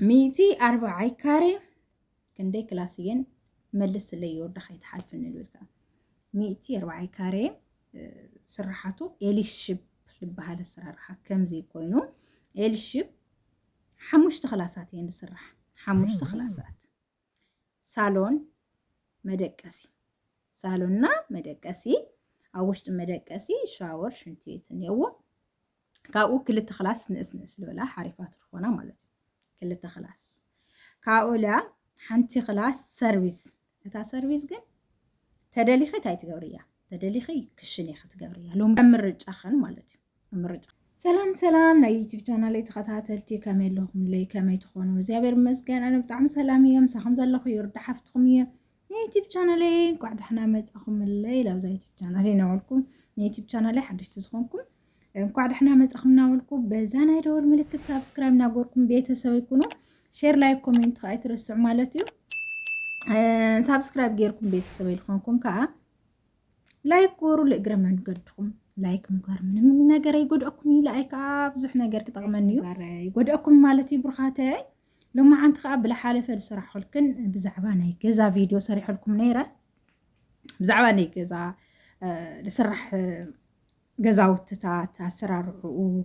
140 كاري كندي كلاسيين ملس اللي يورد خيط حالف النلوكا 140 كاري سرحته إلي الشب لبها للسرحة كم زي كوينو إلي الشب حموش تخلاصات يعني السرح حموش تخلاصات صالون مدقسي صالوننا مدقسي أوشت مدقسي شاور شنتيتن يو كاو كل التخلاص نقص لولا حريفات رخونا مالتي كل التخلاص كاولا حنتي خلاص سيرفيس اتا سيرفيس جن تدليخي تاي تقوريا تدليخي كشني خت تقوريا لو مرج اخن مالتي مرج سلام نا يوتيوب شانالي تخاتاتلتي كامل لهم لي كما تكونوا زيابر مسكن انا بطعم سلاميه مسخم زلخو يرد حفتكم يوتيوب شانالي قاعد احنا متاخم الليله وزي يوتيوب شانالي نقولكم يوتيوب شانالي حدش تسخنكم قاعد احنا متاخمنا نقولكم بزانا يدور ملك سبسكرايب ناغوركم بيتسوي يكونوا شير لايك كومنت خاي ترسعوا مالتي سبسكرايب غيركم بيتسوي لكم كا لايك ورو لإجرام من قدكم لايك مقار من نجار يقودكم لايك بزح نجار كتغمنيو يقودكم مالتي برخاتي لما عند خاب لحالة فالصراحة لكن بزعباني كذا فيديو صريح لكم نيرة بزعباني كذا لسرح جزاوت تاع سرار و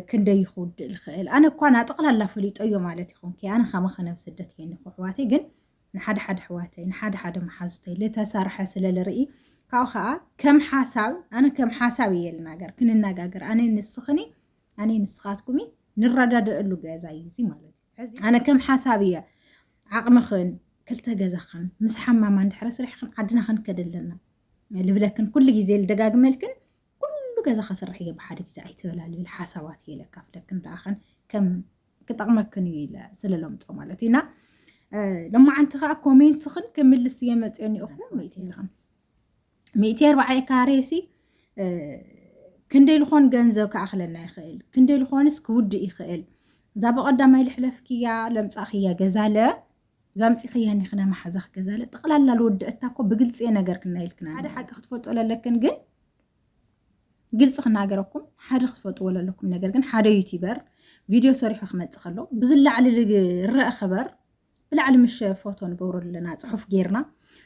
كندا يخود الخيل أنا كون أتقل هلا فليت أيوة مالتي خونكي أنا خامخة نفس الدتي يعني حواتي جن نحد حواتي نحد محازتي لتسارح سلال رئي كاوخا كم حساب أنا كم حسابي الناجر كن الناجر أنا نسخني أنا نسخاتكمي نردد له جزاي زي مالتي أنا كم حسابية عقم خن كلتا جزا خن مس حمام عند حرس ريح خن عدنا خن كدلنا اللي بلكن كل جزء الدجاج ملكن كل جزا خسر رحية بحد جزء أيتولا اللي بالحسابات هي لك لكن راخن كم كتعمق كني لا سلالم مالتينا لما عند خا كومنت خن كمل السيامات يعني أخو ميتين خن 240 كاريسي كندي لخون جنزو كأخلنا يخيل كندي لخون سكود يخيل ذا بقدام يلحلف كيا لمصاخيا جزاله زامصيخيا نخنا محزخ جزاله تقلال الود اتاكو بقلص نجر كنا يلكنا هذا حق خطفوت ولا لكن جن قلص خنا نجركم حد خطفوت ولا لكم نجر جن حد يوتيوبر فيديو صريح خمت خلو بزل على الرأى خبر بالعلم مش فوتو نقور لنا صحف غيرنا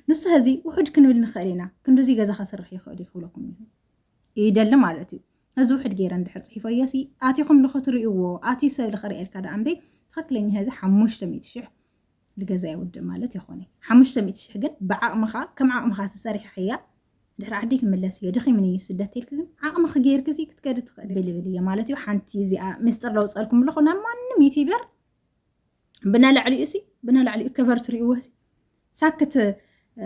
نص هذه وحد كنبل نخلينا كندو زي جزا خسر رح يخدي خلكم يدل مالتي هذا وحد غير عند حرص حفاياسي آتيكم لخطريو آتي سيل خري الكذا عندي تخكلني هذا حموش تميتشح لجزاء ود مالتي خوني حموش تميتشح جد بعقمخا كم عقمخا تسارح حيا دحر عندك ملاسيه دخي من يسدتي لكن عقمخ غير كزي كتكاد تقبلي مالتي وحنتي زي مستر لو صالكم لخنا ما يتيبر بنا لعلي بنا لعلي كفرت ريوسي ساكت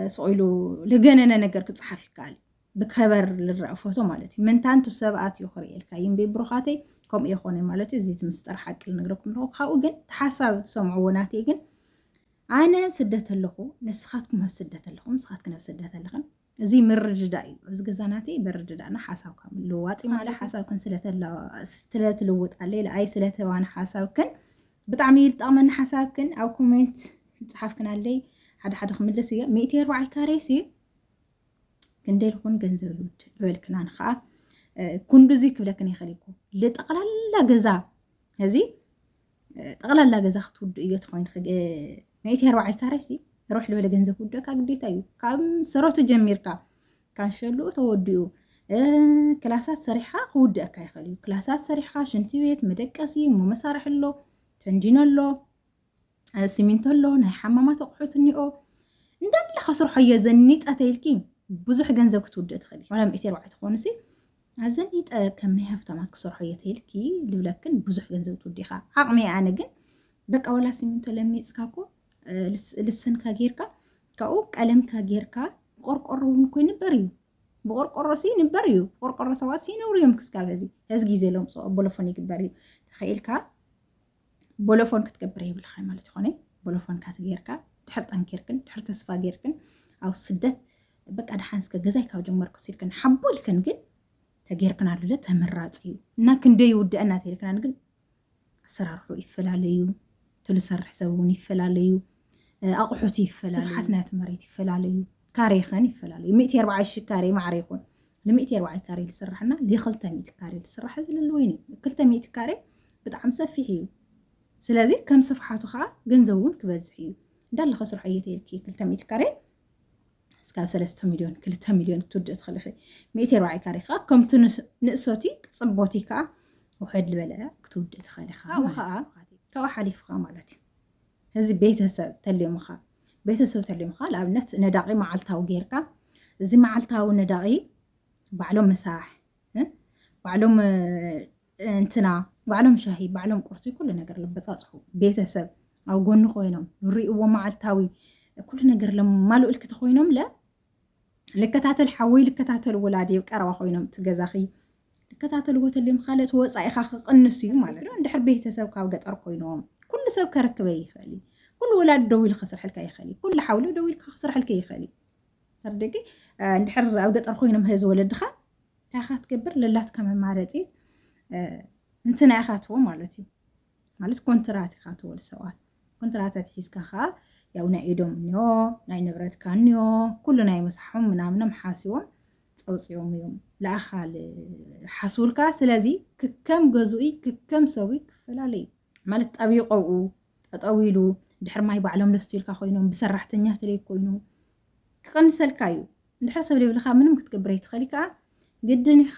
سؤالو لجننا نجار كتصحفي قال بخبر للرأفوتو مالتي من تانتو سبعات يخري الكاين ببرخاتي كم يخوني مالتي زيت مستر حق لنقركم له خاو جن تحسب سمعوناتي جن أنا سدت اللخو نسخاتكم هسدت اللخو نسخاتكم هسدت اللخو زي مرج داي بس جزاناتي برج دانا حساب كامل لواتي ماله حساب كن سلت لوت عليه لأي سلت وانا حساب كن بتعميل طعمن حساب كن أو كومنت تصحف كن عليه حد خملسية 240 كاريسي كندي لكون جنزلود بالكنان خا كندو زيك بلكن يخليكم لتقلل جزا هذي تقلل جزا خطود يتخوين 240 كاريسي روح له جنزه ودك قديت ايو كم سروت جميركا كان شلو توديو كلاسات صريحه ودك يخليو كلاسات صريحه شنتي بيت مدقسي مو مسارح له تنجينلو سيمينتولو ناي حمامات اقحوت نيو ندل خسر حيا زنيت اتيلكي بزح جنزك تودي تخلي ولا 240 تخونسي عزنيت كم ني هفتمات كسر حيا تيلكي لكن بزح جنزك تودي خا عقمي انا جن بقى ولا سيمينتو لمي اسكاكو لسن كاغيركا كاو قلم كاغيركا قرقرون كوين بريو بقرقر سي نبريو قرقر سوات سي نوريوم كسكافزي هز غيزه لهم صو بولفون يكبريو تخيلكا بولفون كتكبري بالخاي مالتي خوني بولفون كاتغيركا تحر طنكيركن تحر تسفا غيركن او سدت بقى دحانسك غزاي كاو جمركو سيلكن حبولكن ግን ተገይርክን አለ ተመራጽዩ እና ክንደይ ውድአና ተልከና ግን አሰራርሑ ይፈላልዩ ትልሰርሕ ሰውን ይፈላልዩ አቁሑት ይፈላልዩ ስፍሓትናት መሬት ይፈላልዩ ካሬኸን ይፈላልዩ 140 ካሬ ማዕሪኹን ለ140 ካሬ ልስራሕና ለ200 ካሬ ልስራሕ ዝለሉ ወይኒ 200 ካሬ በጣም ሰፊሕ እዩ ስለዚህ ከም ስፍሓቱ ከዓ ገንዘቡን ክበዝሕ እዩ እንዳለ ከስርሖ እየተልኪ 200 ካሬ እስካብ 3 ሚልዮን 2 ሚልዮን ትውድእ ትኽእል 140 ካሬ ከዓ ከምቲ ንእሶቲ ፅቦቲ ከዓ ውሕድ ዝበለ ክትውድእ ትኽእል ኢኻ ካብኡ ሓሊፍካ ማለት እዩ እዚ ቤተሰብ ተልሙኻ ንኣብነት ነዳቂ መዓልታዊ ጌርካ እዚ መዓልታዊ ነዳቂ ባዕሎም መሳሕ ባዕሎም እንትና ባዕሎም ሻሂ ባዕሎም ቁርሲ ኩሉ ነገር ለበፃፅሑ ቤተሰብ ኣብ ጎኑ ኮይኖም ንሪእዎ መዓልታዊ ኩሉ ነገር ለማልኡ ልክቲ ኮይኖም ልከታተል ሓወይ ልከታተል ወላዲ ቀረባ ኮይኖም ትገዛኺ ልከታተልዎ ተልዮም ካልኦት ወፃኢኻ ክቕንስ እዩ ማለት ነው እንድሕር ቤተሰብ ካብ ገጠር ኮይኖም ኩሉ ሰብ ከረክበ ይኽእል ኩሉ ወላዲ ደው ኢሉ ክስርሐልካ ይኽእል ኩሉ ሓውሊ ደው ኢሉ ክስርሐልካ ይኽእል ተርደቂ እንድሕር ኣብ ገጠር ኮይኖም ህዝ ወለድኻ ታኻ ትገብር ለላትካ መማረፂት እንትና ኢኻ ትዎ ማለት እዩ ማለት ኮንትራት ኢኻ ትዎ ሰባት ኮንትራታት ሒዝካ ከዓ ያው ናይ ኢዶም እንዮ ናይ ንብረትካ እንዮ ኩሉ ናይ መስሓሖም ምናምኖም ሓሲቦም ፀውፂኦም እዮም ለኣኻል ሓስቡልካ ስለዚ ክከም ገዝኡይ ክከም ሰብኡይ ክፈላለዩ ማለት ጠቢቆኡ ጠጠው ኢሉ ድሕር ማይ ባዕሎም ለስትዩልካ ኮይኖም ብሰራሕተኛ ተለይ ኮይኑ ክቐንሰልካ እዩ እንድሕር ሰብ ለይብልካ ምንም ክትገብር ኣይትኽእል ከዓ ግድን ኢኻ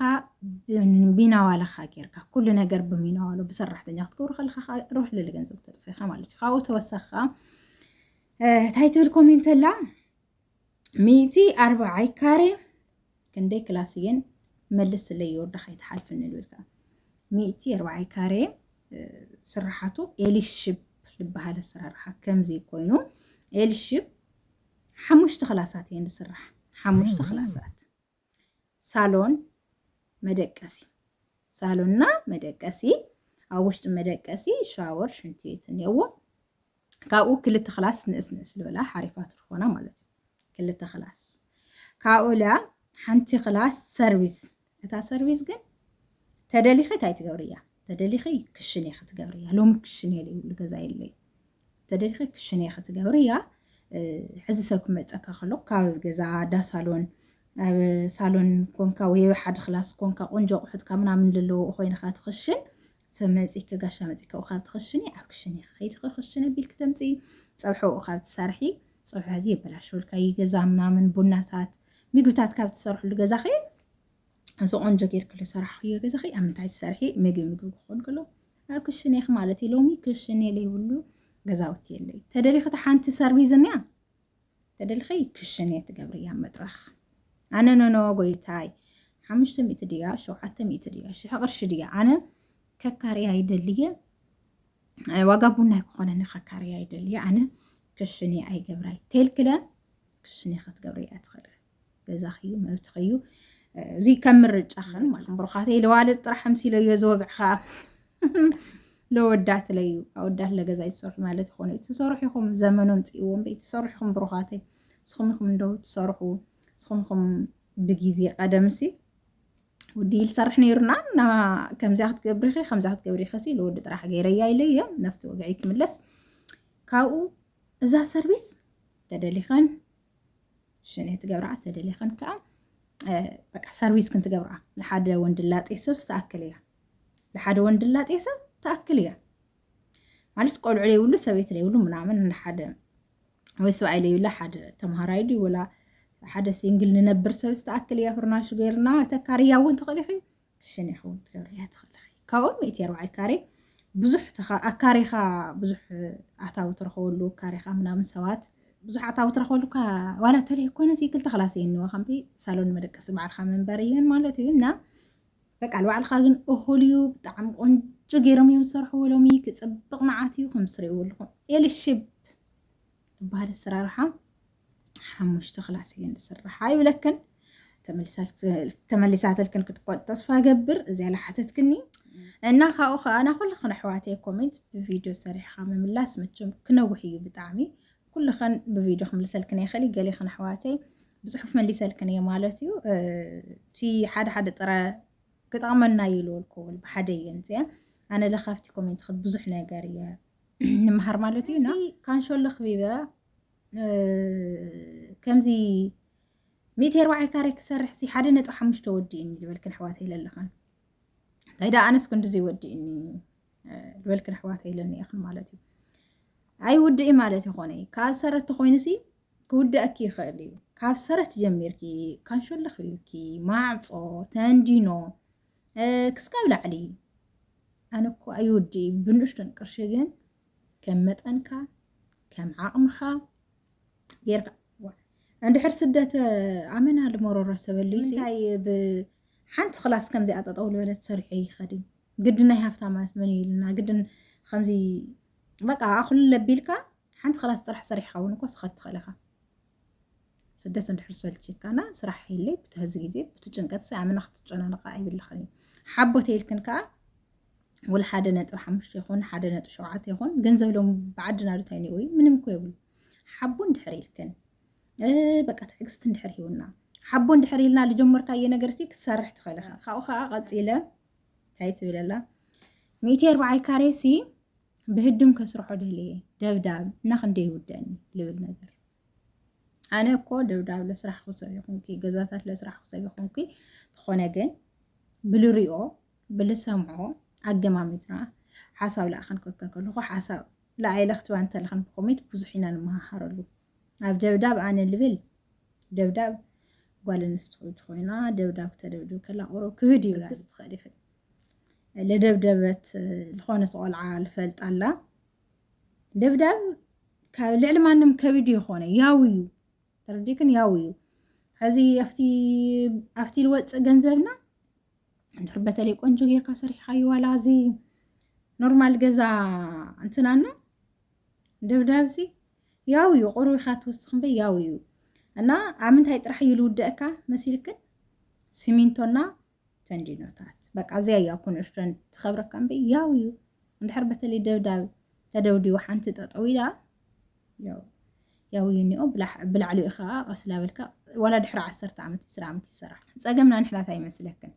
ቢናዋለኻ ጌርካ ኩሉ ነገር ብሚናዋሎ ብሰራሕተኛ ክትገብሩ ከለካ ሩሕ ልሊ ገንዘብ ተጥፊኻ ማለት እዩ ካብኡ ተወሳኺ ከዓ እንታይ ትብል ኮሜንት ኣላ 140 ካሬ ክንደይ ክላስ እየን መልስ ስለይወርዳኻ ይተሓልፍኒ ልብልካ 140 ካሬ ስራሓቱ ኤሊሽፕ ዝበሃል ኣሰራርሓ ከምዚ ኮይኑ ኤሊሽፕ 5 ክላሳት እየን ዝስራሕ 5 ክላሳት ሳሎን መደቀሲና መደቀሲ ኣብ ውሽጢ መደቀሲ ሻወር ሽንቲ ቤት እኒአዎ ካብኡ 2 ክላስ ንእስ ልበላ ሓሪፋት ዝኾና ማለት እዩ 2 ክላስ ካብኡ ላ ሓንቲ ክላስ ሰርቪስ እታ ሰርቪስ ግን ተደሊኺ እንታይ ትገብርያ ተደሊኺ ክሽነ ክትገብርያ ሎሚ ክሽነ የብሉ ገዛ የለይ ተደሊኺ ክሽነ ክትገብርያ ሕዚ ሰብ ክመፀካ ከሎ ካብ ገዛ ዳ ሳሎን ኣብ ሳሎን ኮንካ ወይ ሓደ ክላስ ኮንካ ቆንጆ ቁሕትካ ምናምን ዘለዎ ኮይንካ ትኽሽን ተመፂካ ጋሻ መፂካ ካብ ትኽሽኒ ኣብ ክሽነ ከይድኺ ክሽነ ቢል ክትምፂ ፀብሑ ካብ ትሰርሒ ፀብሑ እዚ ይበላሽልካ ይገዛ ምናምን ቡናታት ምግብታት ካብ ትሰርሕሉ ገዛኺ እዚ ቆንጆ ጌርክሉ ሰራሕክዮ ገዛኺ ኣብ ምንታይ ትሰርሒ ምግቢ ክኾን ከሎ ኣብ ክሽነ ኢኽ ማለት እዩ ሎሚ ክሽነ ለይብሉ ገዛውቲ የለይ ተደሊኺ ሓንቲ ሰርቪስ እኒያ ተደሊኺ ክሽነ ትገብርያ መጥበኽ ኣነ ኖኖ ጎይታይ 500 ድያ 700 ድያ 1000 ቅርሺ ድያ ኣነ ከካርያ ይደልየ ዋጋ ቡና ይኮነኒ ከካርያ ይደልየ ኣነ ክሽነ ኣይገብራይ ተልክለ ክሽነ ክትገብርያ ትኽእል ገዛኺ መብትኺ እዚ ከም ምርጫኽን ማለት ብሩኻተይ ለዋልድ ጥራሕ ምሲለ ዮ ዝወግዕኻ ለወዳት ለዩ ኣወዳት ለገዛ ይሰርሑ ማለት ይኾነ ትሰርሑ ኢኹም ዘመኖም ፅይዎም ቤት ትሰርሑ ኢኹም ብሩኻተይ ንስኹም ኢኹም እንደው ትሰርሑ ንስኹም ብጊዜ ቀደምሲ ወዲ ይሰርሕ ነይሩና ና ከምዛ ክትገብሪኺ ከምዛ ክትገብሪኺ ሲ ለወዲ ጥራሕ ገይረያ ኢለየ ነፍቲ ወግዒ ክምለስ ካብኡ እዛ ሰርቪስ ተደሊኸን ሽነ ትገብርዓ ተደሊኸን ከዓ በቃ ሰርቪስ ክንትገብርዓ ለሓደ ወንድላጤ ሰብ ዝተኣክል እያ ለሓደ ወንድላጤ ሰብ ተኣክል እያ ማለት ቆልዑ ለይብሉ ሰበይት ለይብሉ ምናምን ንሓደ ወይ ሰብኣይ ለይብላ ሓደ ተምሃራይ ዱ ወላ ሓደ ሲንግል ንነብር ሰብ ዝተኣክል እያ ፍርናሹ ገይርና ተካርያ እውን ትኽእል ኢኺ ክሽነ ይኸውን ትገብርያ ትኽእል ኢኺ ካብኡ 140 ካሬ ብዙሕ ኣካሪኻ ብዙሕ ኣታዊ ትረኽበሉ ካሪኻ ምናምን ሰባት ብዙሕ ኣታዊ ትረኽበሉ ዋላ ተለይ ኮነ ሲ 2 ክላስ እየኒዎ ከምቢ ሳሎን መደቀሲ ባዕልካ መንበሪ እየን ማለት እዩ እና በቃ ባዕልካ ግን እኹልዩ ብጣዕሚ ቆንጆ ገይሮም እዮም ዝሰርሕዎ ሎሚ ክፅብቕ መዓት እዩ ከም ትሪእዎ ኣለኹም ኤልሽብ ዝበሃል ኣሰራርሓ 5 ክላስ እየን ዝስራሕ ኣይብለክን ተመሊሳተልክን ክትቆጥ ተስፋ ገብር እዚያ ለሓተትክኒ እና ካብኡ ከዓ ኣና ኩልኽን ኣሕዋተይ ኮሜንት ብቪድዮ ሰሪሕካ ምምላስ መቸም ክነውሕ እዩ ብጣዕሚ ኩልኽን ብቪድዮ ክምልሰልክን ይኽእል ገሊኽን ኣሕዋተይ ብፅሑፍ መሊሰልክን እየ ማለት እዩ እቲ ሓደ ጥረ ክጠቕመና ይልወልክብል ብሓደ እየን እዚአ ኣነ ለኻፍቲ ኮሜንት ብዙሕ ነገር እየ ንምሃር ማለት እዩ ካንሸሎ ክቢበ ከምዚ 140 ካሬ ክሰርሕ ሲ 1.5 ወዲእኒ ልበልክን ኣሕዋተይ ለለኸን እንታይ ዳ ኣነስ ክንዲ ዘይወዲእኒ ልበልክን ኣሕዋተይ ኢለኒ ኢኽን ማለት እዩ ኣይ ውድኢ ማለት ይኾነ ካብ ሰረት ኮይኑሲ ክውድአኪ ይኽእል እዩ ካብ ሰረት ጀሚርኪ ካንሸሎ ክብልኪ ማዕፆ ተንዲኖ ክስካብ ላዕሊ ኣነ እኮ ኣይውድኢ ብንእሽቶን ቅርሺ ግን ከም መጠንካ ከም ዓቕምኻ ጌርካ እንድሕር ስደት ኣመና ልመሮሮ ሰበሉይ እንታይ ብሓንቲ ክላስ ከምዚኣ ጠጠው ልበለት ሰሪሑ ይኸድ ግድን ናይ ሃፍታማት መን ኢልና ግድን ከምዚ በቃ ኣኹሉ ለቢልካ ሓንቲ ክላስ ጥራሕ ሰሪሕካ እውን እኮ ትኸድ ትኽእል ኢኻ ስደት እንድሕር ሰልችካና ስራሕ የለይ ብትህዚ ግዜ ብትጭንቀት ኣመና ክትጨናነቃ ኣይብልኽን ሓቦት ኢልክን ከዓ ወላ 1.5 ይኹን 1.7 ይኹን ገንዘብ ሎም ብዓድና ዱታይ ወይ ምንም እኮ የብሉ ሓቦ እንድሕር ኢልክን በቃ ትዕግስት እንድሕር ሂውና ሓቦ እንድሕር ኢልና ልጀመርካየ ነገር እስቲ ክሰርሕ ትኽእል ኢኻ ካብኡ ከዓ ቀፂለ እንታይ ትብለላ 140 ካሬ ሲ ብህድም ከስርሖ ደልየ ደብዳብ ናክንደይ ይውደአኒ ልብል ነገር ኣነ እኮ ደብዳብ ለስራሕ ክሰብ ይኹንኪ ገዛታት ለስራሕ ክሰብ ይኹንኪ ዝኾነ ግን ብልሪኦ ብልሰምዖ ኣገማሚትና ሓሳብ ላእኸን ክወከን ከለኹ ሓሳብ ላኣይለ ክትባ እንተለኸን ብኮሜንት ብዙሕ ኢና ንመሃሃረሉ ኣብ ደብዳብ ኣነ ልብል ደብዳብ ጓል ኣንስተይቲ ኮይና ደብዳብ ተደብድብ ከላ ቁሮ ክህድ ይብላ ትኽእል ይኽእል ለደብደበት ዝኾነት ቆልዓ ልፈልጣላ ደብዳብ ካብ ልዕሊ ማንም ከቢድ ይኾነ ያው እዩ ተረዲክን ያው እዩ ሕዚ ኣፍቲ ልወፅእ ገንዘብና እንድሕር በተለይ ቆንጆ ጌርካ ሰሪሕካዮ ዋላ እዚ ኖርማል ገዛ እንትናና ደብዳብሲ ያው እዩ ቁሩብ ኢኻ ትወስኽ እምበይ ያው እዩ እና ኣብ ምንታይ ጥራሕ እዩ ልውድአካ መሲልክን ሲሚንቶና ተንዲኖታት በቃ እዚያ እያ እኮ ንእሽቶን ትኸብረካ እምበይ ያው እዩ እንድሕር በተለይ ደብዳብ ተደውዲቡ ሓንቲ ጠጠው ኢላ ያው እዩ እኒኦ ብላዕሊኡ ከዓ ቀስላ በልካ ወላ ድሕሪ 10 ዓመት 20 ዓመት ይሰራሕ ፀገምና ንሕናታ ይመስለክን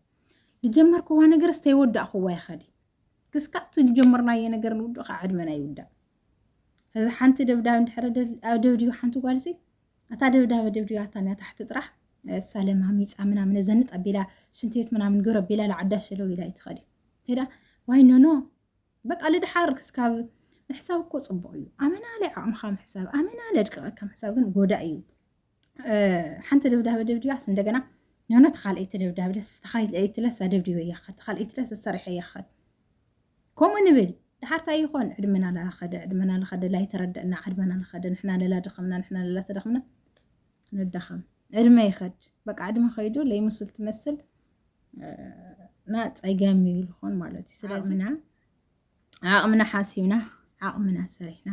ልጀመርክዋ ነገር ዝተይወዳእኽዋ ይኸዲ ክስካብቲ ልጀመርናየ ነገር ንውድእ ከዓ ዕድመና ይውዳእ እዚ ሓንቲ ደብዳብ እንድሕር ኣብ ደብዲቡ ሓንቲ ጓልሲ እታ ደብዳብ ደብዲባታ ና ታሕቲ ጥራሕ ሰላም ሚፃ ምናምን ዘንጥ ኣቢላ ሽንቴት ምናምን ግብረ ኣቢላ ለዓዳ ሸለው ኢላ ይትኸዲ ሄዳ ዋይ ኖ በቃ ልድሓር ክስካብ ምሕሳብ እኮ ፅቡቅ እዩ ኣመና ላይ ዓቕምኻ ምሕሳብ ኣመና ለድቅቐካ ምሕሳብ ግን ጎዳእ እዩ ሓንቲ ደብዳብ ደብዲባስ እንደገና ኖ ተኻልአይቲ ደብዳብ ደስ ተኻልአይቲ ለስ ደብዲበ ይኸድ ተኻልአይቲ ለስ ሰሪሐ ይኸድ ከምኡ ንብል ድሓርታ ይኾን ዕድመና ለኸደ ላይ ተረድእና ዕድመና ለኸደ ንሕና ለላ ድኸምና ንሕና ለላ ተደኸምና ንደኸም ዕድመ ይኸድ በቃ ዕድመ ኸይዱ ለይመስል ትመስል ና ፀገም ይልኾን ማለት እዩ ስለዚ ዓቕምና ሓሲብና ዓቕምና ሰሪሕና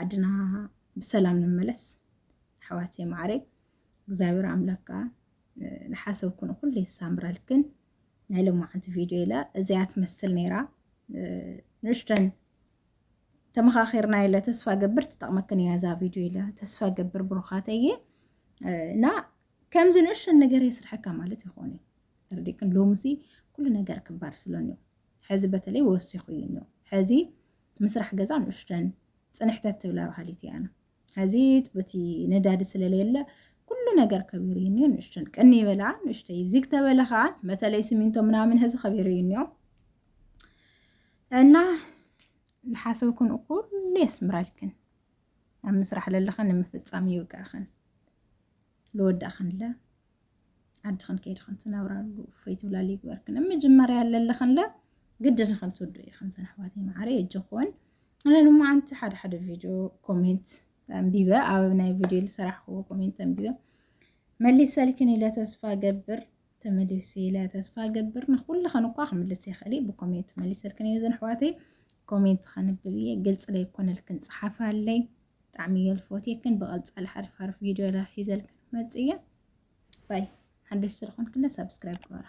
ዓድና ብሰላም ንመለስ ኣሕዋተይ ማዕረይ እግዚኣብሔር ኣምላክ ከዓ ንሓሰብኩን ኩሉ ይሳምረልክን ናይ ሎማዓንቲ ቪድዮ ኢላ እዚኣ ትመስል ነይራ ንእሽተን ተመኻኺርና ኢለ ተስፋ ገብር ትጠቕመክን እያ እዛ ቪድዮ ኢላ ተስፋ ገብር ብሩኻተየ እና ከምዚ ንእሽተን ነገር የስርሐካ ማለት ይኾነ ተረዲክን ሎምሲ ኩሉ ነገር ክባር ስለኒዮ ሕዚ በተለይ ወሲኹ እዩ እኒኦ ሕዚ ምስራሕ ገዛ ንእሽተን ፅንሕተት ትብላ ባህሊት እያና ሕዚ በቲ ነዳዲ ስለሌለ ኩሉ ነገር ከቢሩ እዩ እኒኦ ንእሽተን ቅኒ ይበላ ንእሽተይ ዚግ ተበለ ከዓ በተለይ ሲሚንቶ ምናምን ሕዚ ከቢሩ እዩ እኒኦ እና ንሓሰብኩን ኩሉ የስምራልክን ኣብ ምስራሕ ለለኸን ንምፍፃም ይብቃኽን ልወዳእኽን ለ ዓድኽን ከይድኽን ትነብራሉ እፎይ ትብላሉ ይግበርክን መጀመርያ ለለኸን ለ ግድን ኽን ትወድኡ ኢኽን ሰን ኣሕዋተይ ማዕረይ እጅኹን ንሎማዓንቲ ሓደ ቪድዮ ኮሜንት ኣንቢበ ኣብ ናይ ቪድዮ ልሰራሕክዎ ኮሜንት ኣንቢበ መሊሰልክን ኢለ ተስፋ ገብር ተመሊሱ ኢለ ተስፋ ገብር ንኹልኽን እኳ ክምልስ ይኽእል ብኮሜንት መሊሰልክን እየ ዘን ኣሕዋተይ ኮሜንት ከንብብ እየ ግልፂ ለይኮነልክን ፅሓፍ ኣለይ ብጣዕሚ እየ ልፈትየክን ብቐፃሊ ሓርፍ ቪድዮ ላ ሒዘልክን መፅእ እየ ባይ ሓደሽቲ ዝኾንክለ ሰብስክራይብ ግበራ